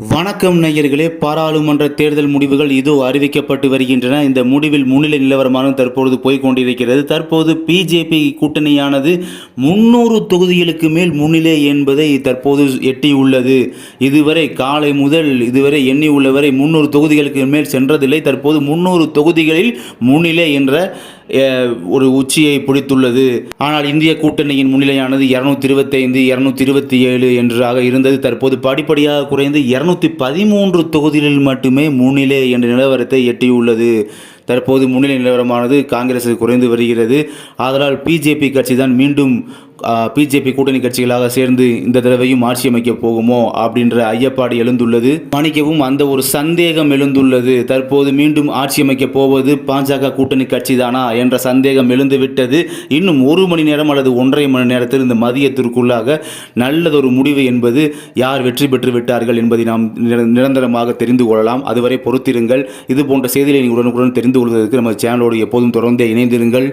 வணக்கம் நேயர்களே, பாராளுமன்ற தேர்தல் முடிவுகள் இதோ அறிவிக்கப்பட்டு வருகின்றன. இந்த முடிவில் முன்னிலை நிலவரமானது தற்பொழுது போய்கொண்டிருக்கிறது. தற்போது பிஜேபி கூட்டணியானது 300 தொகுதிகளுக்கு மேல் முன்னிலை என்பதை தற்போது எட்டியுள்ளது. இதுவரை காலை முதல் இதுவரை எண்ணி உள்ளவரை 300 தொகுதிகளுக்கு மேல் சென்றதில்லை. தற்போது 300 தொகுதிகளில் முன்னிலை என்ற ஒரு உச்சியை பிடித்துள்ளது. ஆனால் இந்திய கூட்டணியின் முன்னிலையானது 225 227 என்றாக இருந்தது. தற்போது படிப்படியாக குறைந்து 213 தொகுதிகளில் மட்டுமே முன்னிலை என்ற நிலவரத்தை எட்டியுள்ளது. தற்போது முன்னிலை நிலவரமானது காங்கிரஸ் குறைந்து வருகிறது. ஆதலால் பிஜேபி கட்சி தான் மீண்டும் பிஜேபி கூட்டணி கட்சிகளாக சேர்ந்து இந்த தடவையும் ஆட்சி அமைக்க போகுமோ அப்படின்ற ஐயப்பாடு எழுந்துள்ளது. மன்னிக்கவும், அந்த ஒரு சந்தேகம் எழுந்துள்ளது. தற்போது மீண்டும் ஆட்சி அமைக்க போவது பாஜக கூட்டணி கட்சி தானா என்ற சந்தேகம் எழுந்துவிட்டது. இன்னும் 1 மணி நேரம் அல்லது 1.5 மணி நேரத்தில் இந்த மதியத்திற்குள்ளாக நல்லதொரு முடிவு என்பது யார் வெற்றி பெற்று விட்டார்கள் என்பதை நாம் நிரந்தரமாக தெரிந்து கொள்ளலாம். அதுவரை பொறுத்திருங்கள். இது போன்ற செய்திகளை நீங்கள் உடனுக்குடன் தெரிந்து கொள்வதற்கு நம்ம சேனலோடு எப்போதும் தொடர்ந்து இணைந்திருங்கள்.